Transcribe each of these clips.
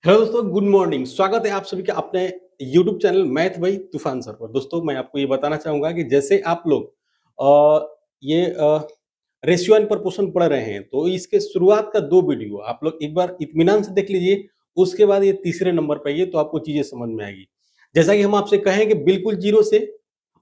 Hello दोस्तों, good morning. स्वागत है आप सभी का अपने यूट्यूब चैनल मैथ बाई तूफान सर पर। दोस्तों, मैं आपको ये बताना चाहूँगा कि जैसे आप लोग ये रेशियो एंड प्रोपोर्शन पढ़ रहे हैं, तो इसके शुरुआत का 2 वीडियो आप लोग एक बार इत्मीनान से देख लीजिए, उसके बाद ये तीसरे नंबर पे आइए तो आपको चीज़ें समझ में आएगी। जैसा कि हम आपसे कहें कि बिल्कुल ज़ीरो से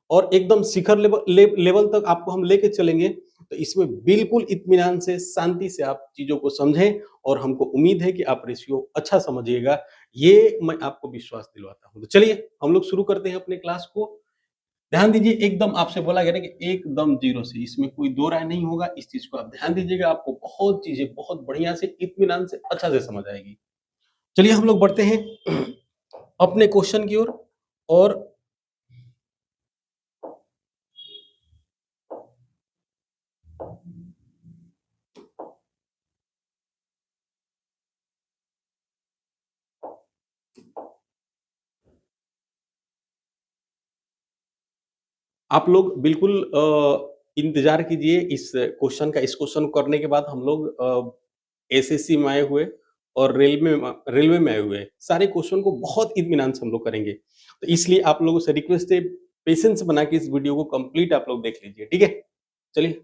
और एकदम शिखर लेवल तक आपको हम लेके चलेंगे, तो इसमें बिल्कुल इत्मीनान से, शांति से आप चीज़ों को समझें और हमको उम्मीद है कि आप रेशियो अच्छा समझिएगा, ये मैं आपको विश्वास दिलवाता हूँ। तो चलिए, हम लोग शुरू करते हैं अपने क्लास को। ध्यान दीजिए, एकदम आपसे बोला गया ना कि एकदम ज़ीरो से, इसमें कोई दो राय नहीं होगा, इस चीज़ को आप ध्यान दीजिएगा, आपको बहुत चीज़ें बहुत बढ़िया से, इत्मीनान से, अच्छा से समझ आएगी। चलिए हम लोग बढ़ते हैं अपने क्वेश्चन की ओर और आप लोग बिल्कुल इंतज़ार कीजिए इस क्वेश्चन को करने के बाद हम लोग एसएससी में आए हुए और रेलवे में आए हुए सारे क्वेश्चन को बहुत इत्मीनान से हम लोग करेंगे। तो इसलिए आप लोगों से रिक्वेस्ट है, पेशेंस बना के इस वीडियो को कंप्लीट आप लोग देख लीजिए, ठीक है? चलिए।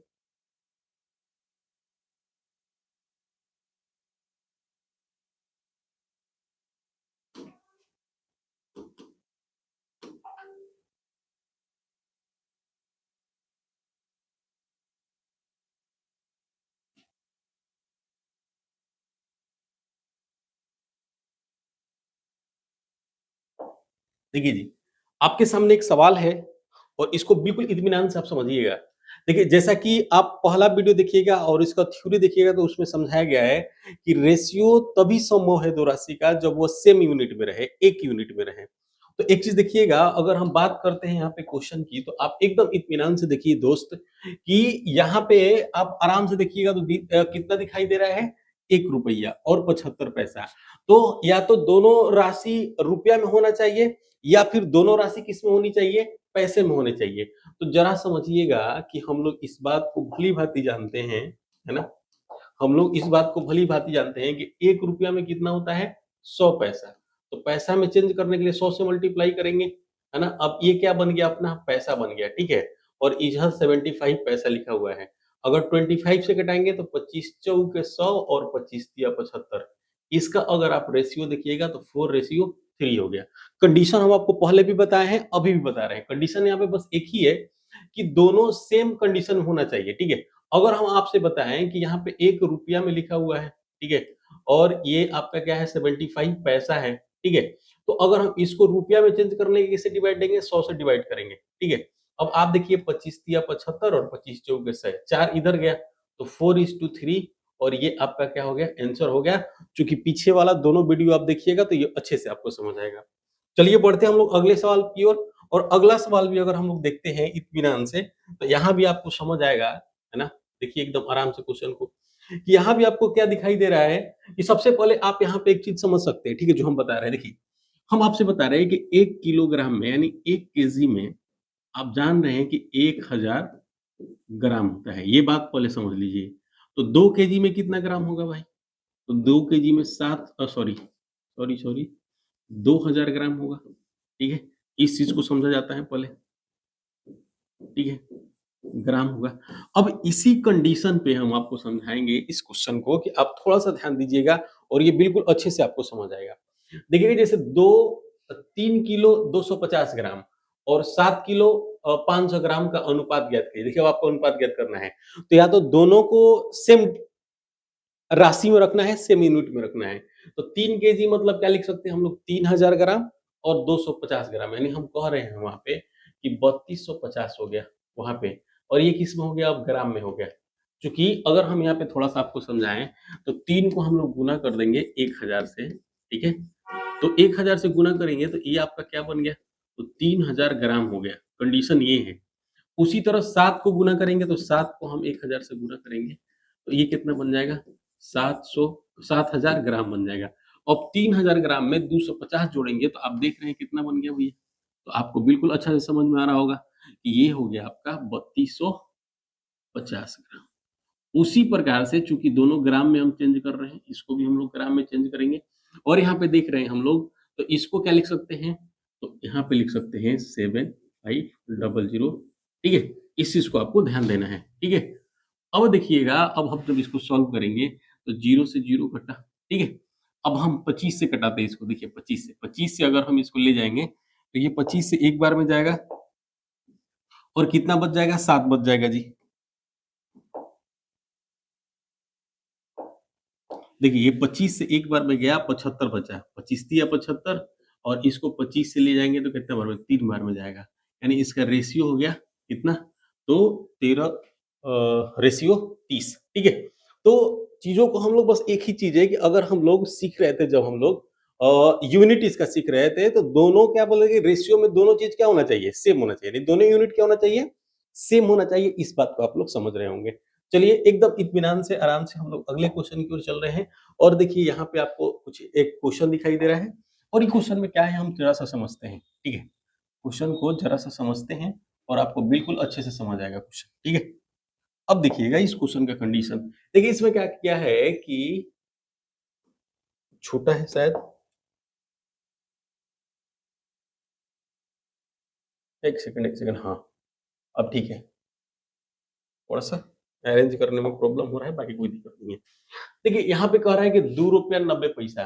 देखिए जी, आपके सामने एक सवाल है और इसको बिल्कुल इत्मीनान से आप समझिएगा। देखिए, जैसा कि आप पहला वीडियो देखिएगा और इसका थ्योरी देखिएगा तो उसमें समझाया गया है कि रेशियो तभी संभव है 2 राशि का जब वो सेम यूनिट में रहे, एक यूनिट में रहे। तो एक चीज़ देखिएगा, अगर हम बात करते हैं यहाँ पे क्वेश्चन की, तो आप एकदम इत्मीनान से देखिए दोस्त कि यहाँ पे आप आराम से देखिएगा तो कितना दिखाई दे रहा है? ₹1 और 75 पैसा। तो या तो दोनों राशि रुपया में होना चाहिए या फिर दोनों राशि किसमें होनी चाहिए? पैसे में होने चाहिए। तो ज़रा समझिएगा कि हम लोग इस बात को भली-भाँति जानते हैं, है ना? हम लोग इस बात को भली-भाँति जानते हैं कि ₹1 में कितना होता है? 100 पैसा। तो पैसा में चेंज करने के लिए 100 से मल्टीप्लाई करेंगे, है ना? अब ये क्या बन गया अपना? पैसा बन गया, ठीक है? और इधर 75 पैसा लिखा हुआ है। अगर 25 से घटाएँगे तो 25 चौके 100 और 25 तिया 75। इसका अगर आप रेशियो देखिएगा तो 4:3 हो गया। कंडीशन हम आपको पहले भी बताए हैं, अभी भी बता रहे हैं। कंडीशन यहाँ पे बस एक ही है कि दोनों सेम कंडीशन में होना चाहिए, ठीक है? अगर हम आपसे बताएँ कि यहाँ पे ₹1 में लिखा हुआ है, ठीक है? और ये आपका क्या है 75 पैसा है, ठीक है? तो अगर हम इसको रुपया में चेंज करने के किससे डिवाइड देंगे? 100 से डिवाइड करेंगे, ठीक है? अब आप देखिए 25 तिया 75 और 25 चौके 100, 4 इधर गया, तो 4:3 और ये आपका क्या हो गया? आंसर हो गया। चूँकि पीछे वाला दोनों वीडियो आप देखिएगा तो ये अच्छे से आपको समझ आएगा। चलिए बढ़ते हैं हम लोग अगले सवाल की ओर और अगला सवाल भी अगर हम लोग देखते हैं इत्मीनान से, तो यहाँ भी आपको समझ आएगा, है ना? देखिए एकदम आराम से क्वेश्चन को, कि यहाँ भी आपको क्या दिखाई दे रहा है कि सबसे पहले आप यहाँ पे एक चीज़ समझ सकते हैं, ठीक है? जो हम बता रहे हैं देखिए, हम आपसे बता रहे हैं कि 1 किलोग्राम में यानी 1 केजी में आप जान रहे हैं कि 1000 ग्राम होता है, ये बात पहले समझ लीजिए। तो 2 केजी में कितना ग्राम होगा भाई? तो 2 केजी में सॉरी 2000 ग्राम होगा, ठीक है? इस चीज़ को समझा जाता है पहले, ठीक है? ग्राम होगा। अब इसी कंडीशन पे हम आपको समझाएँगे इस क्वेश्चन को कि आप थोड़ा-सा ध्यान दीजिएगा और ये बिल्कुल अच्छे से आपको समझ आएगा। देखिए जैसे 3 किलो 250 ग्राम और 7 किलो 500 ग्राम का अनुपात ज्ञात कीजिए। देखिए अब आपको अनुपात ज्ञात करना है, तो या तो दोनों को सेम राशि में रखना है, सेम यूनिट में रखना है। तो 3 केजी मतलब क्या लिख सकते हैं हम लोग 3000 ग्राम और 250 ग्राम यानी हम कह रहे हैं वहाँ पे कि 3250 हो गया वहाँ पे और ये किस में हो गया अब ग्राम में हो गया। चूँकि अगर हम यहाँ पे थोड़ा-सा आपको समझाएँ तो 3 को हम लोग गुना कर देंगे 1000 से, ठीक है? तो 1000 से गुना करेंगे तो ये आपका क्या बन गया? तो 3000 ग्राम हो गया, कंडीशन ये है। उसी तरह 7 को गुना करेंगे तो 7 को हम 1000 से गुना करेंगे, तो ये कितना बन जाएगा? 700 7000 ग्राम बन जाएगा। अब 3000 ग्राम में 250 जोड़ेंगे तो आप देख रहे हैं कितना बन गया भैया? तो आपको बिल्कुल अच्छा से समझ में आ रहा होगा कि ये हो गया आपका 3250 ग्राम। उसी प्रकार से चूँकि दोनों ग्राम में हम चेंज कर रहे हैं, इसको भी हम लोग ग्राम में चेंज करेंगे। और यहाँ पे देख रहे हैं हम लोग, तो इसको क्या लिख सकते हैं, तो यहाँ पे लिख सकते हैं 7500, ठीक है। इस चीज को आपको ध्यान देना है, ठीक है। अब देखिएगा, अब हम जब इसको सॉल्व करेंगे तो 0 से 0 कटा, ठीक है। अब हम 25 से कटाते हैं इसको, देखिए 25 से अगर हम इसको ले जाएंगे तो ये 25 से एक बार में जाएगा और कितना बच जाएगा, 7 बच जाएगा जी। देखिए ये 25 से एक बार में गया, 75 बचा, 25 तिया 75, और इसको 25 से ले जाएंगे तो कितने बार में, 3 बार में जाएगा। यानी इसका रेशियो हो गया कितना, तो 13 रेशियो 30, ठीक है। तो चीजों को हम लोग, बस एक ही चीज है कि अगर हम लोग सीख रहे थे, जब हम लोग यूनिट इसका सीख रहे थे, तो दोनों क्या बोले कि रेशियो में दोनों चीज क्या होना चाहिए, सेम होना चाहिए। नहीं, दोनों यूनिट क्या होना चाहिए, सेम होना चाहिए। इस बात को आप लोग समझ रहे होंगे। चलिए एकदम इत्मीनान से, आराम से हम लोग अगले क्वेश्चन की ओर चल रहे हैं। और देखिए यहाँ पे आपको कुछ एक क्वेश्चन दिखाई दे रहा है, और ये क्वेश्चन में क्या है हम जरा सा समझते हैं, ठीक है। क्वेश्चन को जरा सा समझते हैं और आपको बिल्कुल अच्छे से समझ आएगा क्वेश्चन, ठीक है। अब देखिएगा इस क्वेश्चन का कंडीशन, देखिए इसमें क्या किया है कि छोटा है शायद, एक सेकंड, हाँ अब ठीक है। थोड़ा सा अरेंज करने में प्रॉब्लम हो रहा है, बाकी कोई दिक्कत नहीं है। देखिए यहाँ पे कह रहा है कि 2 रुपया 90 पैसा।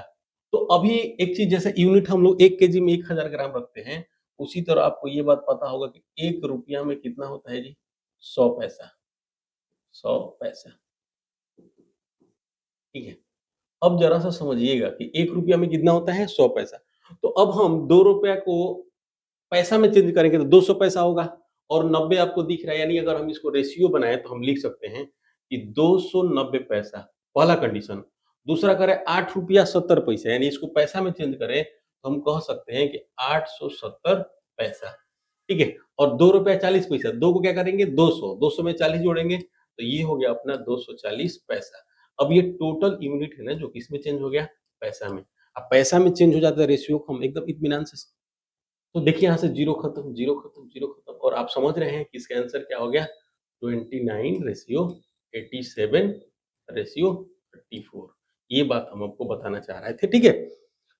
तो अभी एक चीज, जैसे यूनिट हम लोग 1 केजी में 1000 ग्राम रखते हैं, उसी तरह आपको ये बात पता होगा कि 1 रुपया में कितना होता है जी, 100 पैसा, 100 पैसा, ठीक है। अब जरा सा समझिएगा कि 1 रुपया में कितना होता है, 100 पैसा। तो अब हम 2 रुपया को पैसा में चेंज करेंगे तो 200 पैसा होगा, और 90 आपको दिख रहा है, यानी अगर हम इसको रेशियो बनाएं तो हम लिख सकते हैं कि 290 पैसा, पहला कंडीशन। दूसरा करें 8 रुपया 70 पैसा, यानी इसको पैसा में चेंज करें तो हम कह सकते हैं कि 870 पैसा, ठीक है। और 2 रुपया 40 पैसा, दो को क्या करेंगे, 200, 200 में 40 जोड़ेंगे तो ये हो गया अपना 240 पैसा। अब ये टोटल यूनिट है ना, जो किसमें चेंज हो गया, पैसा में। अब पैसा में चेंज हो जाता है रेशियो को हम एकदम इत्मीनान से, तो देखिए यहाँ से जीरो खत्म, जीरो खत्म, जीरो खत्म, और आप समझ रहे हैं कि इसका आंसर क्या हो गया, 29 रेशियो 87 रेशियो 34। ये बात हम आपको बताना चाह रहे थे, ठीक है।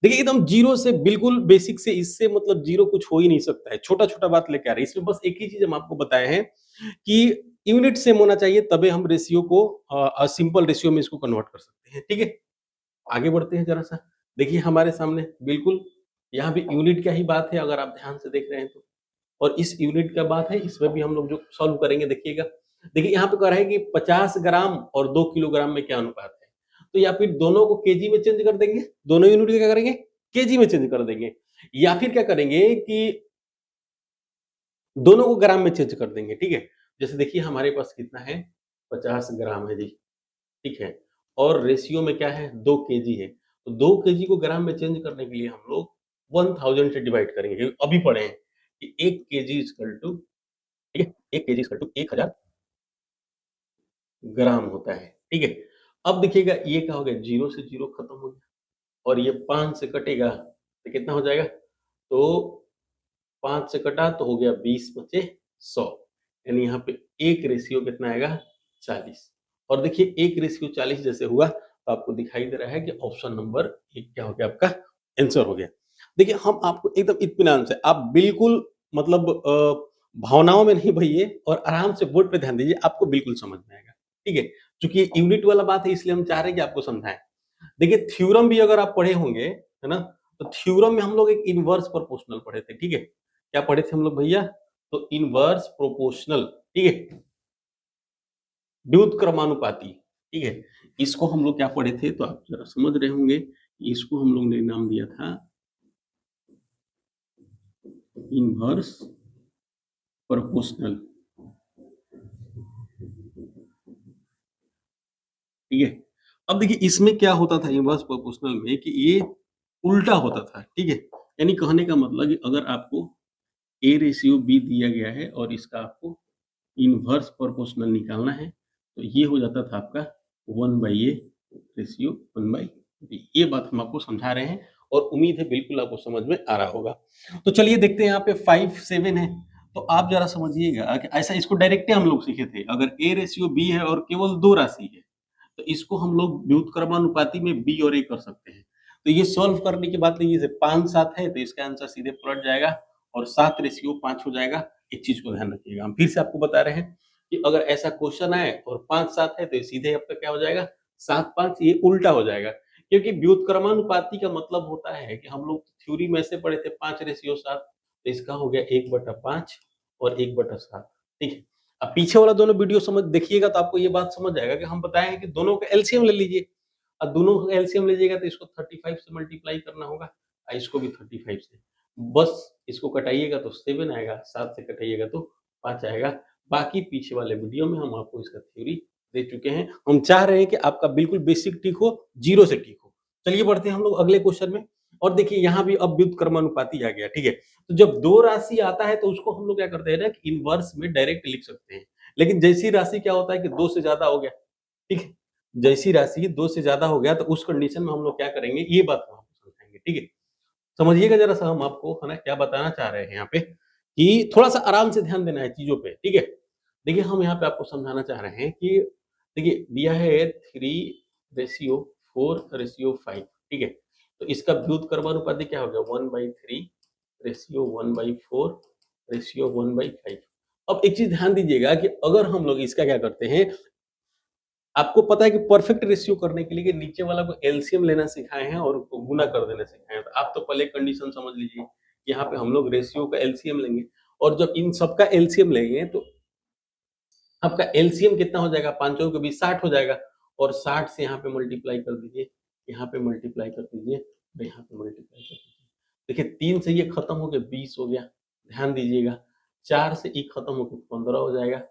देखिए एकदम जीरो से, बिल्कुल बेसिक से, इससे मतलब जीरो कुछ हो ही नहीं सकता है, छोटा छोटा बात लेके आ रहे हैं। इसमें बस एक ही चीज हम आपको बताए हैं कि यूनिट सेम होना चाहिए, तबे हम रेशियो को सिंपल रेशियो में इसको कन्वर्ट कर सकते हैं, ठीक है। आगे बढ़ते हैं जरा सा, देखिए हमारे सामने बिल्कुल यहाँ भी यूनिट का ही बात है, अगर आप ध्यान से देख रहे हैं तो। और इस यूनिट का बात है, इसमें भी हम लोग जो सॉल्व करेंगे देखिएगा। देखिए यहाँ पे कह रहा है कि 50 ग्राम और 2 किलोग्राम में क्या अनुपात है, तो या फिर दोनों को केजी में चेंज कर देंगे, दोनों यूनिट को क्या करेंगे, केजी में चेंज कर देंगे, या फिर क्या करेंगे कि दोनों को ग्राम में चेंज कर देंगे, ठीक है। जैसे देखिए हमारे पास कितना है, 50 ग्राम है जी, ठीक है। और रेशियो में क्या है, 2 केजी है, तो 2 केजी को ग्राम में चेंज करने के लिए हम लोग 1000 से डिवाइड करेंगे, क्योंकि अभी पढ़े हैं कि 1 केजी इक्वल टू, ठीक है, 1 केजी इक्वल टू 1000 ग्राम होता है, ठीक है। अब देखिएगा ये क्या हो गया, 0 से 0 खत्म हो गया, और ये 5 से कटेगा तो कितना हो जाएगा, तो 5 से कटा तो हो गया 20 बचे 100, यानी यहाँ पे एक रेशियो कितना आएगा, 40। और देखिए एक रेशियो 40 जैसे हुआ तो आपको दिखाई दे रहा है कि ऑप्शन नंबर एक क्या हो गया, आपका आंसर हो गया। देखिए हम आपको एकदम इत्मीनान से, आप बिल्कुल मतलब भावनाओं में नहीं बहिए और आराम से बोर्ड पे ध्यान दीजिए, आपको बिल्कुल समझ में आएगा, ठीक है। क्योंकि ये यूनिट वाला बात है, इसलिए हम चाह रहे हैं कि आपको समझाएं। देखिए थ्योरम भी अगर आप पढ़े होंगे, है ना, तो थ्योरम में हम लोग एक इनवर्स प्रोपोर्शनल पढ़े थे, ठीक है। क्या पढ़े थे हम लोग भैया, तो इनवर्स प्रोपोर्शनल, ठीक है, व्युत्क्रमानुपाती, ठीक है। इसको हम लोग क्या पढ़े थे, तो आप जरा समझ रहे होंगे, इसको हम लोग ने नाम दिया था इनवर्स प्रोपोर्शनल, ठीक है। अब देखिए इसमें क्या होता था इनवर्स प्रोपोर्शनल में, कि ये उल्टा होता था, ठीक है। यानी कहने का मतलब कि अगर आपको ए रेशियो बी दिया गया है और इसका आपको इनवर्स प्रोपोर्शनल निकालना है, तो ये हो जाता था आपका 1/a रेशियो 1/b। ये बात हम आपको समझा रहे हैं और उम्मीद है बिल्कुल आपको समझ में आ रहा होगा। तो चलिए देखते हैं, यहाँ पे 5 7 है, तो आप जरा समझिएगा कि ऐसा, इसको डायरेक्ट हम लोग सीखे थे, अगर ए रेशियो बी है और केवल 2 राशि है तो इसको हम लोग व्युत्क्रमानुपाती में बी और ए कर सकते हैं। तो ये सॉल्व करने की बात नहीं है, 5-7 है तो इसका आंसर सीधे पलट जाएगा और 7:5 हो जाएगा। एक चीज़ को ध्यान रखिएगा। हम फिर से आपको बता रहे हैं कि अगर ऐसा क्वेश्चन आए और 5-7 है तो सीधे आपका क्या हो जाएगा 7-5, ये उल्टा हो जाएगा। क्योंकि व्युत्क्रमानुपाती का मतलब होता है कि हम लोग थ्योरी में से पढ़े थे 5:7, तो इसका हो गया 1/5 और 1/7, ठीक है। अब पीछे वाला दोनों वीडियो समझ देखिएगा तो आपको ये बात समझ आएगा कि हम बताए हैं कि दोनों का एलसीएम ले लीजिए। अब दोनों का एलसीएम लीजिएगा तो इसको 35 से मल्टीप्लाई करना होगा और इसको भी 35 से। बस इसको कटाइएगा तो 7 आएगा, 7 से कटाइएगा तो 5 आएगा। बाकी पीछे वाले वीडियो में हम आपको इसका थ्योरी दे चुके हैं। हम चाह रहे हैं कि आपका बिल्कुल बेसिक ठीक हो, 0 से ठीक हो। चलिए बढ़ते हैं हम लोग अगले क्वेश्चन में। और देखिए यहाँ भी अब व्युत्क्रमानुपाती आ गया, ठीक है। तो जब 2 राशि आता है तो उसको हम लोग क्या करते हैं ना कि इनवर्स में डायरेक्ट लिख सकते हैं। लेकिन जैसी राशि क्या होता है कि 2 से ज़्यादा हो गया, ठीक है। जैसी राशि 2 से ज़्यादा हो गया तो उस कंडीशन में हम लोग क्या करेंगे, ये बात हम आपको समझाएँगे, ठीक है। समझिएगा ज़रा-सा हम आपको है ना क्या बताना चाह रहे हैं यहाँ पे कि थोड़ा-सा आराम से ध्यान देना है चीज़ों पे, ठीक है। देखिए हम यहाँ पे आपको समझाना चाह रहे हैं कि देखिए दिया है 3:4:5, ठीक है। तो इसका व्युत्क्रमानुपाती क्या हो गया 1/3:1/4:1/5। अब एक चीज़ ध्यान दीजिएगा कि अगर हम लोग इसका क्या करते हैं, आपको पता है कि परफेक्ट रेशियो करने के लिए कि नीचे वाला को एलसीएम लेना सिखाए हैं और उसको गुना कर देना सिखाए हैं। तो आप तो पहले कंडीशन समझ लीजिए, यहाँ पे हम लोग रेशियो का एलसीएम लेंगे और जब इन सबका एलसीएम लेंगे तो आपका एलसीएम कितना हो जाएगा, 5 के 20 60 हो जाएगा और 60 से यहाँ पे मल्टीप्लाई कर दीजिए, यहाँ पे मल्टीप्लाई कर दीजिए और यहाँ पे मल्टीप्लाई कर दीजिए। देखिए 3 से ये खत्म हो गया 20 हो गया, ध्यान दीजिएगा। 4 से ई खत्म होके 15 हो जाएगा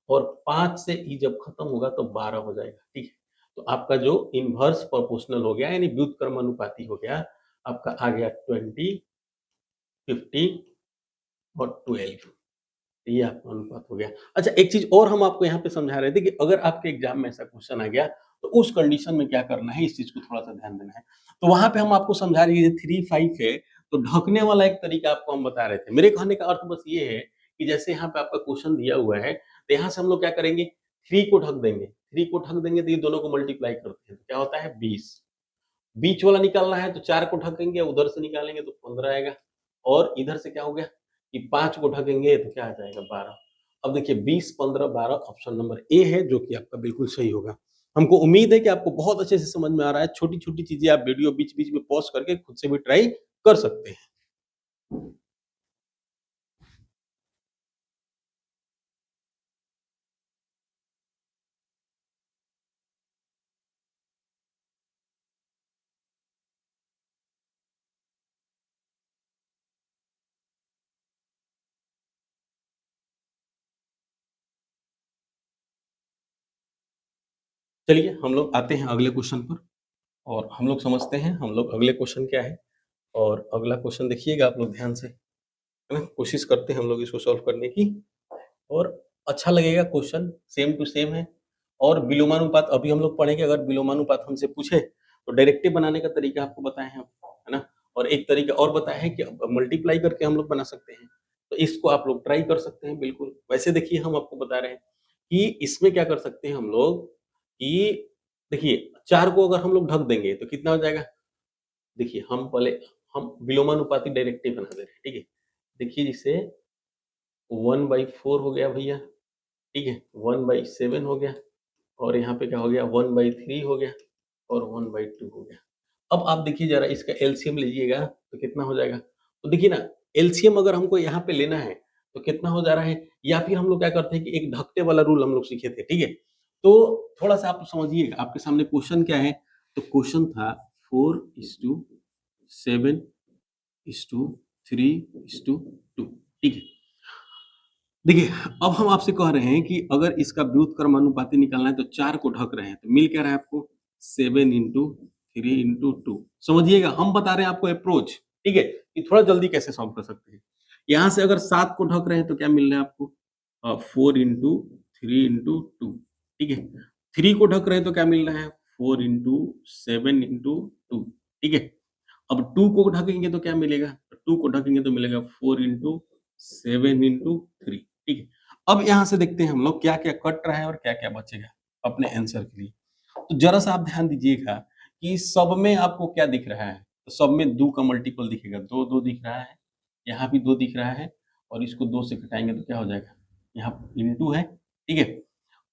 और 5 से ई जब खत्म होगा तो 12 हो जाएगा, ठीक है। तो आपका जो इनवर्स प्रोपोर्शनल हो गया यानी व्युत्क्रमानुपाती हो गया, आपका आ गया 20, 15 और 12। ये आपका अनुपात हो गया। अच्छा एक चीज़ और हम आपको यहाँ पे समझा रहे थे कि अगर आपके एग्ज़ाम में ऐसा क्वेश्चन आ गया, तो उस कंडीशन में क्या करना है, इस चीज़ को थोड़ा-सा ध्यान देना है। तो वहाँ पे हम आपको समझा रहे हैं कि 3-5 है, तो ढकने वाला एक तरीका आपको हम बता रहे थे। मेरे कहने का अर्थ बस ये है कि जैसे यहाँ पे आपका क्वेश्चन दिया हुआ है, तो यहाँ से हम लोग क्या करेंगे, 3 को ढक देंगे। 3 को ढक देंगे तो ये दोनों को मल्टीप्लाई करते हैं, तो क्या होता है 20। बीच वाला निकालना है तो 4 को ढकेंगे, उधर से निकालेंगे तो 15 आएगा और इधर से क्या हो गया कि 5 को ढकेंगे तो क्या आ जाएगा 12। अब देखिए 20, 15, 12 ऑप्शन नंबर ए है जो कि आपका बिल्कुल सही होगा। हमको उम्मीद है कि आपको बहुत अच्छे से समझ में आ रहा है। छोटी-छोटी चीज़ें आप वीडियो बीच-बीच में पॉज़ करके खुद से भी ट्राई कर सकते हैं। चलिए हम लोग आते हैं अगले क्वेश्चन पर और हम लोग समझते हैं हम लोग अगले क्वेश्चन क्या है और अगला क्वेश्चन देखिएगा आप लोग ध्यान से, है ना? कोशिश करते हैं हम लोग इसको सॉल्व करने की और अच्छा लगेगा क्वेश्चन सेम टू सेम है और विलोमानुपात अभी हम लोग पढ़ेंगे। अगर विलोमानुपात हमसे पूछे तो डायरेक्टिव बनाने का तरीका आपको बताए हैं, है ना? और एक तरीका और बताया है कि मल्टीप्लाई करके हम लोग बना सकते हैं। तो इसको आप लोग ट्राई कर सकते हैं बिल्कुल। वैसे देखिए हम आपको बता रहे हैं कि इसमें क्या कर सकते हैं हम लोग कि देखिए 4 को अगर हम लोग ढक देंगे तो कितना हो जाएगा? देखिए हम विलोमानुपाती डायरेक्टिव बना दे रहे हैं, ठीक है? देखिए जिसे 1/4 हो गया भैया, ठीक है? 1/7 हो गया और यहाँ पे क्या हो गया 1/3 हो गया और 1/2 हो गया। अब आप देखिए ज़रा इसका एलसीएम लीजिएगा तो कितना हो जाएगा? तो देखिए ना एलसीएम अगर हमको यहाँ पे लेना है तो कितना हो जा रहा है? या फिर हम लोग क्या करते हैं कि एक ढकने वाला रूल हम लोग सीखे थे, ठीक है? तो थोड़ा-सा आप समझिएगा, आपके सामने क्वेश्चन क्या है? तो क्वेश्चन था 4:7:3:2, ठीक है? देखिए, अब हम आपसे कह रहे हैं कि अगर इसका व्युत्क्रमानुपाती निकालना है तो 4 को ढक रहे हैं, तो मिल क्या रहा है आपको? 7:3:2 समझिएगा, हम बता रहे हैं आपको अप्रोच, ठीक है? कि थोड़ा जल्दी कैसे सॉल्व कर सकते हैं। यहाँ से अगर 7 को ढक रहे हैं तो क्या मिल रहा है आपको? 4:3:2 ठीक है? 3 को ढक रहे हैं तो क्या मिल रहा है? 4:7:2 ठीक है? अब 2 को ढकेंगे तो क्या मिलेगा? 2 को ढकेंगे तो मिलेगा 4:7:3 ठीक है? अब यहाँ से देखते हैं हम लोग क्या-क्या कट रहा है और क्या-क्या बचेगा अपने आंसर के लिए। तो ज़रा-सा आप ध्यान दीजिएगा कि सब में आपको क्या दिख रहा है? तो सब में 2 का मल्टीपल दिखेगा, 2, 2 दिख रहा है, यहाँ भी 2 दिख रहा है और इसको 2 से घटाएँगे तो क्या हो जाएगा? यहाँ इंटू है, ठीक है?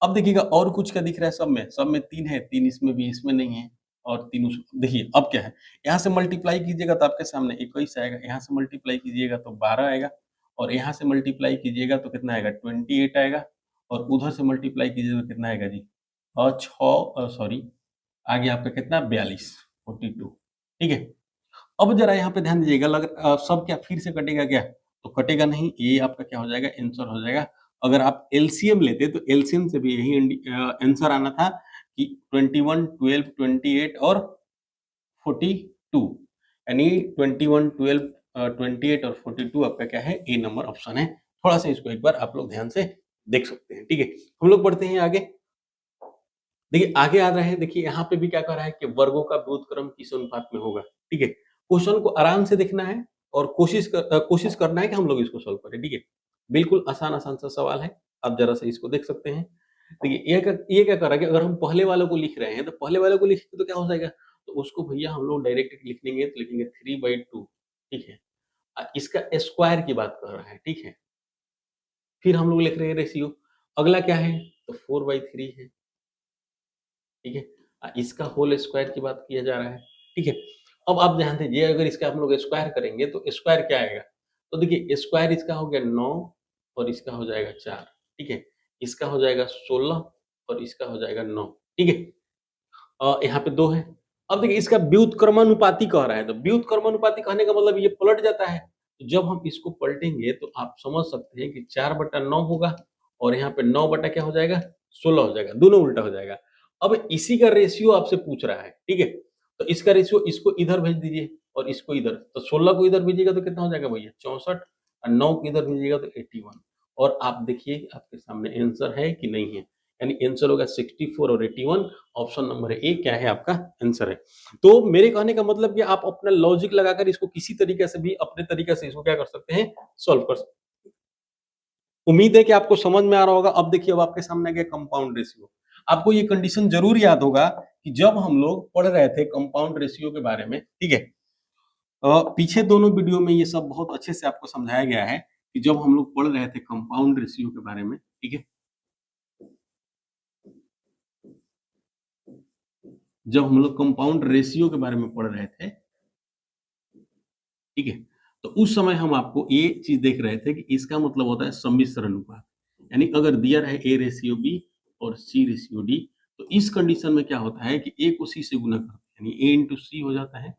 अब देखिएगा और कुछ क्या दिख रहा है सब में 3 है, 3 इसमें भी इसमें नहीं है और 3 उस देखिए अब क्या है, यहाँ से मल्टीप्लाई कीजिएगा तो आपके सामने 21 आएगा, यहाँ से मल्टीप्लाई कीजिएगा तो 12 आएगा और यहाँ से मल्टीप्लाई कीजिएगा तो कितना आएगा 28 आएगा और उधर से मल्टीप्लाई कीजिएगा तो कितना आएगा जी? 6 सॉरी आ गया आपका कितना 42 42 ठीक है? अब ज़रा यहाँ पे ध्यान दीजिएगा सब क्या फिर से कटेगा क्या? तो कटेगा नहीं, ये आपका क्या हो जाएगा आंसर हो जाएगा। अगर आप एलसीएम लेते तो एलसीएम से भी यही आंसर आना था कि 21, 12, 28 और 42 यानी 21, 12 28 और 42 आपका क्या है? ए नंबर ऑप्शन है। थोड़ा-सा इसको एक बार आप लोग ध्यान से देख सकते हैं, ठीक है? हम लोग बढ़ते हैं आगे। देखिए आगे आ रहे हैं, देखिए यहाँ पे भी क्या कह रहा है कि वर्गों का व्युत्क्रम किस अनुपात में होगा, ठीक है? क्वेश्चन को आराम से देखना है और कोशिश करना है कि हम लोग इसको सॉल्व करें, ठीक है? बिल्कुल आसान-आसान सा सवाल है, आप ज़रा-सा इसको देख सकते हैं। देखिए ये क्या कर रहा है कि अगर हम पहले वाले को लिख रहे हैं, तो पहले वाले को लिखेंगे तो क्या हो जाएगा? तो उसको भैया हम लोग डायरेक्ट लिख लेंगे तो लिखेंगे 3/2 ठीक है? इसका स्क्वायर की बात कर रहा है, ठीक है? फिर हम लोग लिख रहे हैं रेशियो, अगला क्या है? तो 4/3 है। ठीक है? इसका होल स्क्वायर की बात किया जा रहा है, ठीक है? अब आप ध्यान दीजिए अगर इसका हम लोग स्क्वायर करेंगे तो स्क्वायर क्या आएगा? तो देखिए स्क्वायर इसका हो गया 9 और इसका हो जाएगा 4 ठीक है? इसका हो जाएगा 16 और इसका हो जाएगा 9 ठीक है? यहाँ पे 2 है। अब देखिए इसका व्युत्क्रमानुपाती कह रहा है, तो व्युत्क्रमानुपाती कहने का मतलब ये पलट जाता है। तो जब हम इसको पलटेंगे तो आप समझ सकते हैं कि 4/9 होगा और यहाँ पे 9 बटा क्या हो जाएगा? 16 हो जाएगा, दोनों उल्टा हो जाएगा। अब इसी का रेशियो आपसे पूछ रहा है, ठीक है? तो इसका रेशियो इसको इधर भेज दीजिए और इसको इधर, तो 16 को इधर भेजिएगा तो कितना हो जाएगा भैया? 64 और 9 को इधर भेजिएगा तो 81 और आप देखिए आपके सामने आंसर है कि नहीं है? यानी आंसर होगा 64 और 81 ऑप्शन नंबर ए क्या है आपका आंसर है। तो मेरे कहने का मतलब कि आप अपना लॉजिक लगाकर इसको किसी तरीके से भी अपने तरीके से इसको क्या कर सकते हैं? सॉल्व कर सकते हैं। उम्मीद है कि आपको समझ में आ रहा होगा। अब देखिए अब आपके सामने आ गया कंपाउंड रेशियो। आपको ये कंडीशन ज़रूर याद होगा कि जब हम लोग पढ़ रहे थे कंपाउंड रेशियो के बारे में, ठीक है? पीछे दोनों वीडियो में ये सब बहुत अच्छे से आपको समझाया गया है कि जब हम लोग पढ़ रहे थे कंपाउंड रेशियो के बारे में, ठीक है? जब हम लोग कंपाउंड रेशियो के बारे में पढ़ रहे थे, ठीक है? तो उस समय हम आपको ये चीज़ देख रहे थे कि इसका मतलब होता है सम्मिश्र अनुपात। यानी अगर दिया रहे A रेशियो B और C रेशियो D, तो इस कंडीशन में क्या होता है कि A को C से गुना करते हैं, यानी A इंटू C हो जाता है,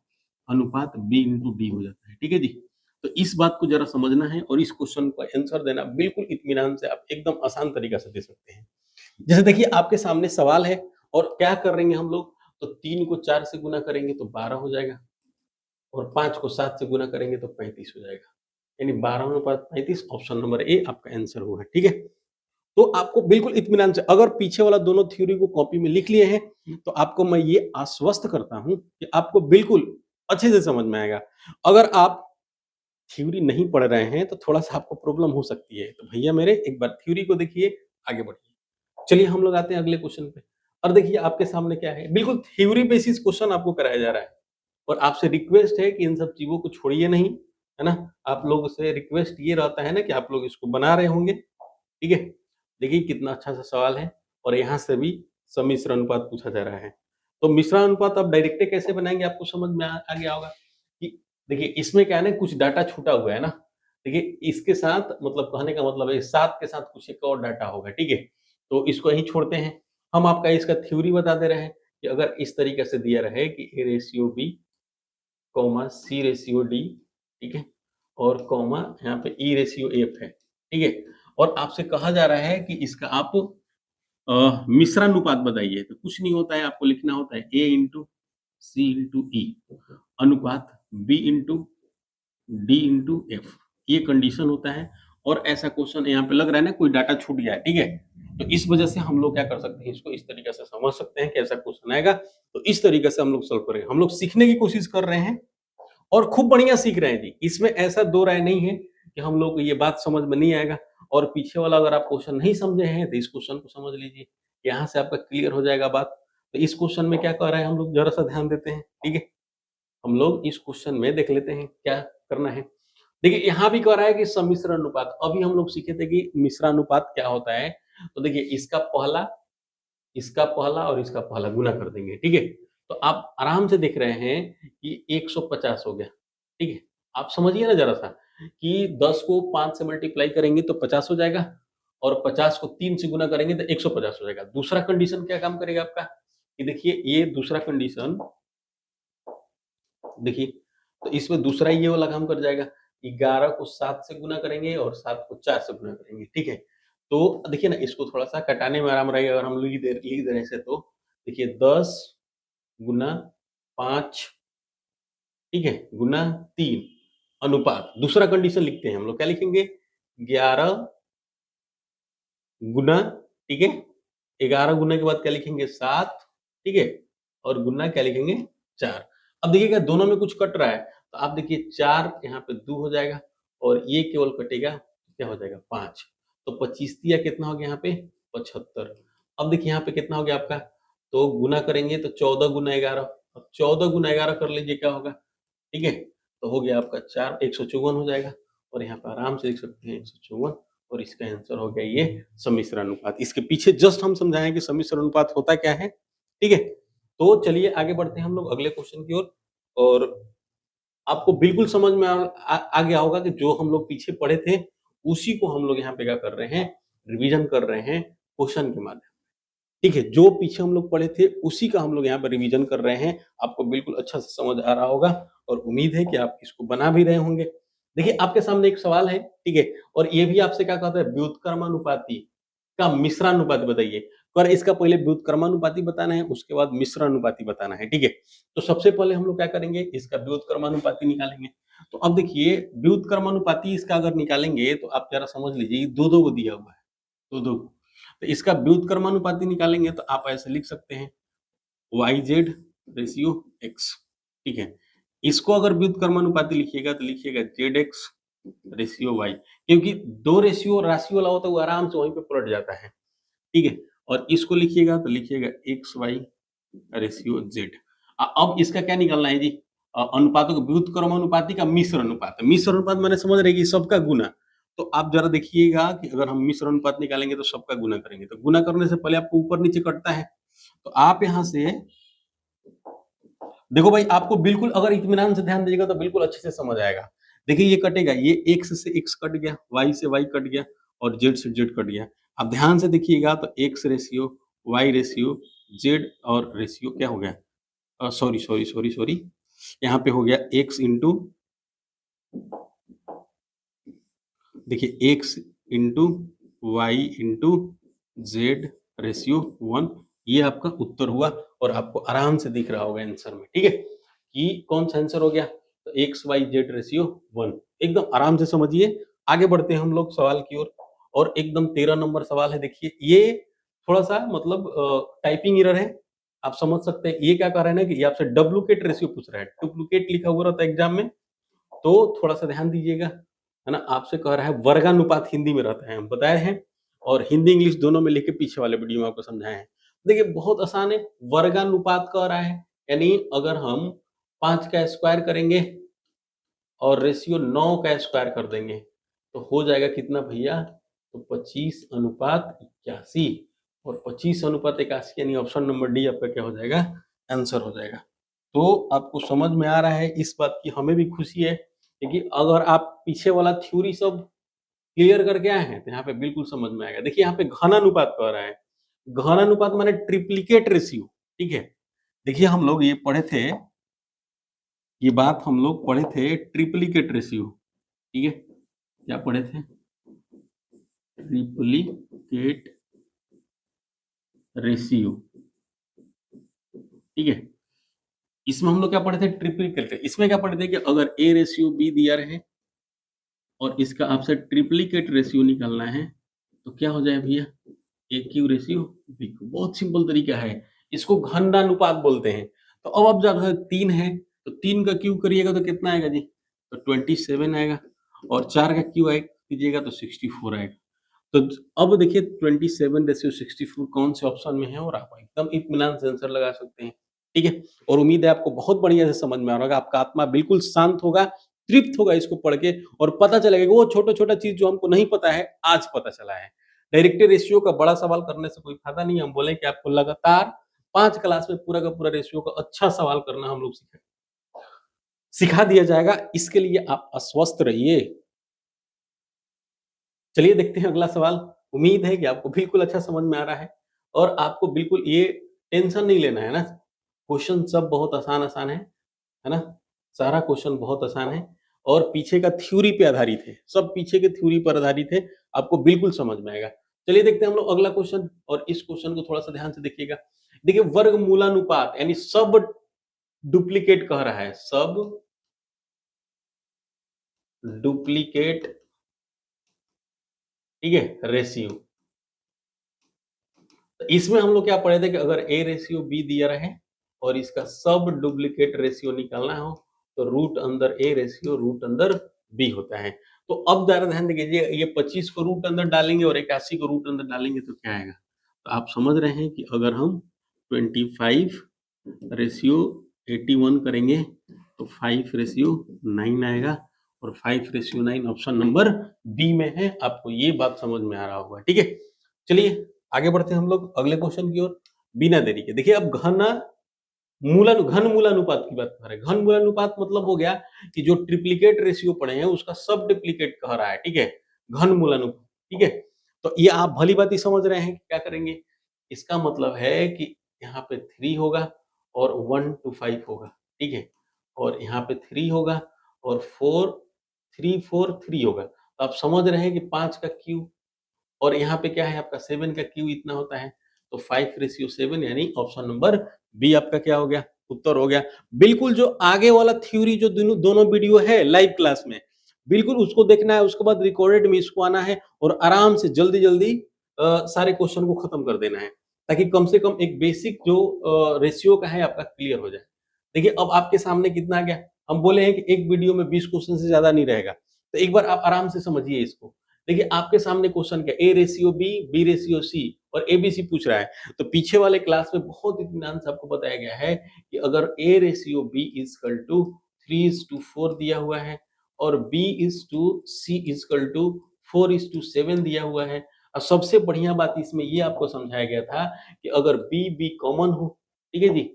अनुपात B इंटू D हो जाता है, ठीक है जी? तो इस बात को ज़रा समझना है और इस क्वेश्चन का आंसर देना बिल्कुल इत्मीनान से आप एकदम आसान तरीका से दे सकते हैं। जैसे देखिए आपके सामने सवाल है और क्या करेंगे हम लोग, तो 3 को 4 से गुना करेंगे तो 12 हो जाएगा और 5 को 7 से गुना करेंगे तो 35 हो जाएगा। यानी 12 अनुपात 35 ऑप्शन नंबर ए आपका आंसर होगा, ठीक है? तो आपको बिल्कुल इत्मीनान से अगर पीछे वाला दोनों थ्योरी को कॉपी में लिख लिए हैं, तो आपको मैं ये आश्वस्त करता हूँ कि आपको बिल्कुल अच्छे से समझ में आएगा। अगर आप थ्योरी नहीं पढ़ रहे हैं, तो थोड़ा-सा आपको प्रॉब्लम हो सकती है। तो भैया मेरे एक बार थ्योरी को देखिए, आगे बढ़िए। चलिए हम लोग आते हैं अगले क्वेश्चन पे और देखिए आपके सामने क्या है, बिल्कुल थ्योरी बेसिस क्वेश्चन आपको कराया जा रहा है और आपसे रिक्वेस्ट है कि इन सब चीज़ों को छोड़िए नहीं, है ना? आप लोगों से रिक्वेस्ट ये रहता है ना कि आप लोग इसको बना रहे होंगे, ठीक है? देखिए कितना अच्छा सा सवाल है और यहाँ से भी सम्मिश्र अनुपात पूछा जा रहा है। तो मिश्रानुपात आप डायरेक्ट कैसे बनाएँगे आपको समझ में आ गया होगा कि देखिए इसमें क्या है ना कुछ डाटा छूटा हुआ है ना, देखिए इसके साथ मतलब कहने का मतलब है 7 के साथ कुछ एक और डाटा होगा, ठीक है? तो इसको यहीं छोड़ते हैं। हम आपका इसका थ्योरी बता दे रहे हैं कि अगर इस तरीके से दिया रहे कि A ratio B, C ratio D, ठीक है? और कॉमा यहाँ पे E रेशियो F है, ठीक है? और आपसे कहा जा रहा है कि इसका आप मिश्रानुपात बताइए, तो कुछ नहीं होता है, आपको लिखना होता है A into C into E अनुपात B into D into F, ये कंडीशन होता है और ऐसा क्वेश्चन यहाँ पे लग रहा है ना कोई डाटा छूट गया है, ठीक है? तो इस वजह से हम लोग क्या कर सकते हैं, इसको इस तरीके से समझ सकते हैं कि ऐसा क्वेश्चन आएगा, तो इस तरीके से हम लोग सॉल्व करेंगे। हम लोग सीखने की कोशिश कर रहे हैं और खूब बढ़िया सीख रहे हैं जी। इसमें ऐसा दो राय नहीं है कि हम लोग को ये बात समझ में नहीं आएगा और पीछे वाला अगर आप क्वेश्चन नहीं समझे हैं तो इस क्वेश्चन को समझ लीजिए। यहाँ से आपका क्लियर हो जाएगा बात। तो इस क्वेश्चन में क्या कह रहा है हम लोग ज़रा-सा ध्यान देते हैं, ठीक है? हम लोग इस क्वेश्चन में देख लेते हैं क्या करना है। देखिए यहाँ भी कह रहा है कि सम्मिश्र अनुपात, अभी हम लोग सीखे थे कि मिश्रानुपात क्या होता है। तो देखिए इसका पहला और इसका पहला गुना कर देंगे, ठीक है। तो आप आराम से देख रहे हैं कि 150 हो गया, ठीक है। आप समझिए ना जरा सा कि 10 को 5 से मल्टीप्लाई करेंगे तो 50 हो जाएगा और 50 को 3 से गुना करेंगे तो 150 हो जाएगा। दूसरा कंडीशन क्या काम करेगा आपका कि देखिए ये दूसरा कंडीशन, देखिए तो इसमें दूसरा ये वाला काम कर जाएगा। 11 को 7 से गुना करेंगे और 7 को 4 से गुना करेंगे, ठीक है। तो देखिए ना इसको थोड़ा सा कटाने में आराम रहेगा अगर हम लिख दे रहे से। तो देखिए 10 गुना 5, ठीक है, गुना 3 अनुपात, दूसरा कंडीशन लिखते हैं हम लोग, क्या लिखेंगे 11 गुना, ठीक है, 11 गुना के बाद क्या लिखेंगे 7, ठीक है, और गुना क्या लिखेंगे 4। अब देखिएगा दोनों में कुछ कट रहा है तो आप देखिए 4 यहाँ पे 2 हो जाएगा और ये केवल कटेगा, क्या हो जाएगा 5। तो 25 दिया कितना हो गया यहाँ पे 75। अब देखिए यहाँ पे कितना हो गया आपका, तो गुना करेंगे तो 14 गुना 11, अब 14 गुना 11 कर लीजिए क्या होगा, ठीक है। तो हो गया आपका 4, 154 हो जाएगा और यहाँ पे आराम से देख सकते हैं 154 और इसका आंसर हो गया ये सम्मिश्र अनुपात। इसके पीछे जस्ट हम समझाएं कि सम्मिश्र अनुपात होता क्या है, ठीक है। तो चलिए आगे बढ़ते हैं हम लोग अगले क्वेश्चन की ओर। और आपको बिल्कुल समझ में आ गया होगा कि जो हम लोग पीछे पढ़े थे उसी को हम लोग यहाँ पे क्या कर रहे हैं, रिवीजन कर रहे हैं क्वेश्चन के माध्यम, ठीक है। जो पीछे हम लोग पढ़े थे उसी का हम लोग यहाँ पर रिवीजन कर रहे हैं। आपको बिल्कुल अच्छा से समझ आ रहा होगा और उम्मीद है कि आप इसको बना भी रहे होंगे। देखिए आपके सामने एक सवाल है, ठीक है, और ये भी आपसे क्या कहता है व्युत्क्रमानुपाती का मिश्रानुपाती बताइए। पर इसका पहले व्युत्क्रमानुपाती बताना है, उसके बाद मिश्रानुपाती बताना है, ठीक है। तो सबसे पहले हम लोग क्या करेंगे, इसका व्युत्क्रमानुपाती निकालेंगे। तो अब देखिए व्युत्क्रमानुपाती इसका अगर निकालेंगे तो आप जरा समझ लीजिए दो दो को दिया हुआ है, दो दो। तो इसका व्युत्क्रमानुपाती निकालेंगे तो आप ऐसे लिख सकते हैं YZ रेशियो X, ठीक है। इसको अगर व्युत्क्रमानुपाती लिखिएगा तो लिखिएगा ZX रेशियो Y, क्योंकि दो रेशियो राशि वाला होता है वो आराम से वहीं पे पलट जाता है, ठीक है। और इसको लिखिएगा तो लिखिएगा XY रेशियो Z। अब इसका क्या निकालना है जी, अनुपातों का व्युत्क्रमानुपाती का मिश्र अनुपात। मिश्र अनुपात मैंने समझ रहे कि सबका गुना। तो आप जरा देखिएगा कि अगर हम मिश्र अनुपात निकालेंगे तो सबका गुना करेंगे, तो गुना करने से पहले आपको ऊपर नीचे कटता है। तो आप यहाँ से देखो भाई, आपको बिल्कुल अगर इत्मीनान से ध्यान दीजिएगा तो बिल्कुल अच्छे से समझ आएगा। देखिए ये कटेगा, ये x से x कट गया, y से y कट गया और z से z कट गया। आप ध्यान से देखिएगा तो x ratio y ratio z और रेशियो क्या हो गया, सॉरी सॉरी सॉरी सॉरी, यहाँ पे हो गया x इंटू, देखिए x into Y into Z ratio 1, ये आपका उत्तर हुआ और आपको आराम से दिख रहा होगा आंसर में, ठीक है, कि कौन सा आंसर हो गया। तो एक्स वाई जेड रेशियो 1, एकदम आराम से समझिए। आगे बढ़ते हैं हम लोग सवाल की ओर और एकदम 13 नंबर सवाल है। देखिए ये थोड़ा सा मतलब टाइपिंग एरर है, आप समझ सकते हैं। ये क्या कर रहे हैं ना कि ये आपसे डुप्लीकेट रेशियो पूछ रहा है, डुप्लीकेट लिखा हुआ रहता है एग्जाम में, तो थोड़ा सा ध्यान दीजिएगा, है ना। आपसे कह रहा है वर्गानुपात हिंदी में रहता है, हम बताए हैं, और हिंदी इंग्लिश दोनों में लेके पीछे वाले वीडियो में आपको समझाए हैं। देखिए बहुत आसान है, वर्गानुपात कह रहा है, यानी अगर हम 5 का स्क्वायर करेंगे और रेशियो 9 का स्क्वायर कर देंगे तो हो जाएगा कितना भैया, तो 25:81, और 25:81 यानी ऑप्शन नंबर डी आपका क्या हो जाएगा, आंसर हो जाएगा। तो आपको समझ में आ रहा है, इस बात की हमें भी खुशी है, क्योंकि अगर आप पीछे वाला थ्योरी सब क्लियर करके आए हैं तो यहाँ पे बिल्कुल समझ में आएगा। देखिए यहाँ पे घनानुपात कह रहा है, घनानुपात माने ट्रिप्लिकेट रेशियो, ठीक है। देखिए हम लोग ये पढ़े थे, ये बात हम लोग पढ़े थे ट्रिप्लिकेट रेशियो, ठीक है, क्या पढ़े थे, ट्रिप्लिकेट रेशियो, ठीक है। इसमें हम लोग क्या पढ़े थे, ट्रिप्लिकेट। इसमें क्या पढ़े थे कि अगर ए रेशियो बी दिया रहे और इसका आपसे ट्रिप्लिकेट रेशियो निकालना है तो क्या हो जाए भैया, ए क्यू रेशियो बी क्यू। बहुत सिंपल तरीका है, इसको घनानुपात बोलते हैं। तो अब जब 3 है तो 3 का क्यू करिएगा तो कितना आएगा जी, तो 27 आएगा, और 4 का क्यू कीजिएगा तो 64 आएगा। तो अब देखिए 27 रेशियो 64 कौन से ऑप्शन में है, और आप एकदम इत्मीनान से आंसर लगा सकते हैं। ठीक है? और उम्मीद है आपको बहुत बढ़िया से समझ में आ रहा होगा, आपका आत्मा बिल्कुल शांत होगा, तृप्त होगा इसको पढ़ के और पता चलेगा कि वो छोटा-छोटा चीज़ जो हमको नहीं पता है, आज पता चला है। डायरेक्ट रेशियो का बड़ा सवाल करने से कोई फायदा नहीं है, हम बोले कि आपको लगातार 5 क्लास में पूरा का पूरा रेशियो का अच्छा सवाल करना हम लोग सिखा दिया जाएगा, इसके लिए आप आश्वस्त रहिए। चलिए देखते हैं अगला सवाल। उम्मीद है कि आपको बिल्कुल अच्छा समझ में आ रहा है और आपको बिल्कुल ये टेंशन नहीं लेना है ना, क्वेश्चन सब बहुत आसान-आसान है ना? सारा क्वेश्चन बहुत आसान है और पीछे का थ्योरी पे आधारित है, सब पीछे के थ्योरी पर आधारित है, आपको बिल्कुल समझ में आएगा। चलिए देखते हैं हम लोग अगला क्वेश्चन और इस क्वेश्चन को थोड़ा-सा ध्यान से देखिएगा। देखिए वर्गमूलानुपात यानी सब डुप्लीकेट कह रहा है, सब डुप्लीकेट ठीक है, रेशियो। तो इसमें हम लोग क्या पढ़े थे कि अगर ए रेशियो बी दिया रहे और इसका सब डुप्लीकेट रेशियो निकालना हो तो रूट अंदर ए रेशियो रूट अंदर बी होता है। तो अब जरा ध्यान दीजिए, ये 25 को रूट अंदर डालेंगे और 81 को रूट अंदर डालेंगे तो क्या आएगा? तो आप समझ रहे हैं कि अगर हम 25 रेशियो 81 करेंगे तो 5 रेशियो 9 आएगा और 5 रेशियो 9 ऑप्शन नंबर बी में है। आपको ये बात समझ में आ रहा होगा, ठीक है? चलिए आगे बढ़ते हैं हम लोग अगले क्वेश्चन की ओर बिना देरी के। देखिए अब घन मूलानुपात की बात कर रहे हैं। घन मूलानुपात मतलब हो गया कि जो ट्रिप्लिकेट रेशियो पढ़े हैं उसका सब डुप्लीकेट कह रहा है, ठीक है? घन मूलानुपात, ठीक है? तो ये आप भली भांति समझ रहे हैं कि क्या करेंगे? इसका मतलब है कि यहाँ पे 3 होगा और 1 to 5 होगा, ठीक है? और यहाँ पे 3 होगा और 4 3 4 3 होगा। तो आप समझ रहे हैं कि 5 का क्यूब और यहाँ पे क्या है आपका 7 का क्यू इतना होता है, तो 5:7 यानी ऑप्शन नंबर बी आपका क्या हो गया? उत्तर हो गया। बिल्कुल जो आगे वाला थ्योरी जो दोनों वीडियो है लाइव क्लास में, बिल्कुल उसको देखना है, उसके बाद रिकॉर्डेड में इसको आना है और आराम से जल्दी-जल्दी सारे क्वेश्चन को खत्म कर देना है, ताकि कम से कम एक बेसिक जो रेशियो का है आपका क्लियर हो जाए। देखिए अब आपके सामने कितना आ गया? हम बोले हैं कि एक वीडियो में 20 क्वेश्चन से ज़्यादा नहीं रहेगा, तो एक बार आप आराम से समझिए इसको। देखिए आपके सामने क्वेश्चन क्या A ratio B ratio C और एबीसी पूछ रहा है। तो पीछे वाले क्लास में बहुत इत्मीनान से आपको बताया गया है कि अगर A ratio B is equal to 3:4 दिया हुआ है और B is to C is equal to 4:7 दिया हुआ है और सबसे बढ़िया बात इसमें ये आपको समझाया गया था कि अगर बी बी कॉमन हो, ठीक है जी,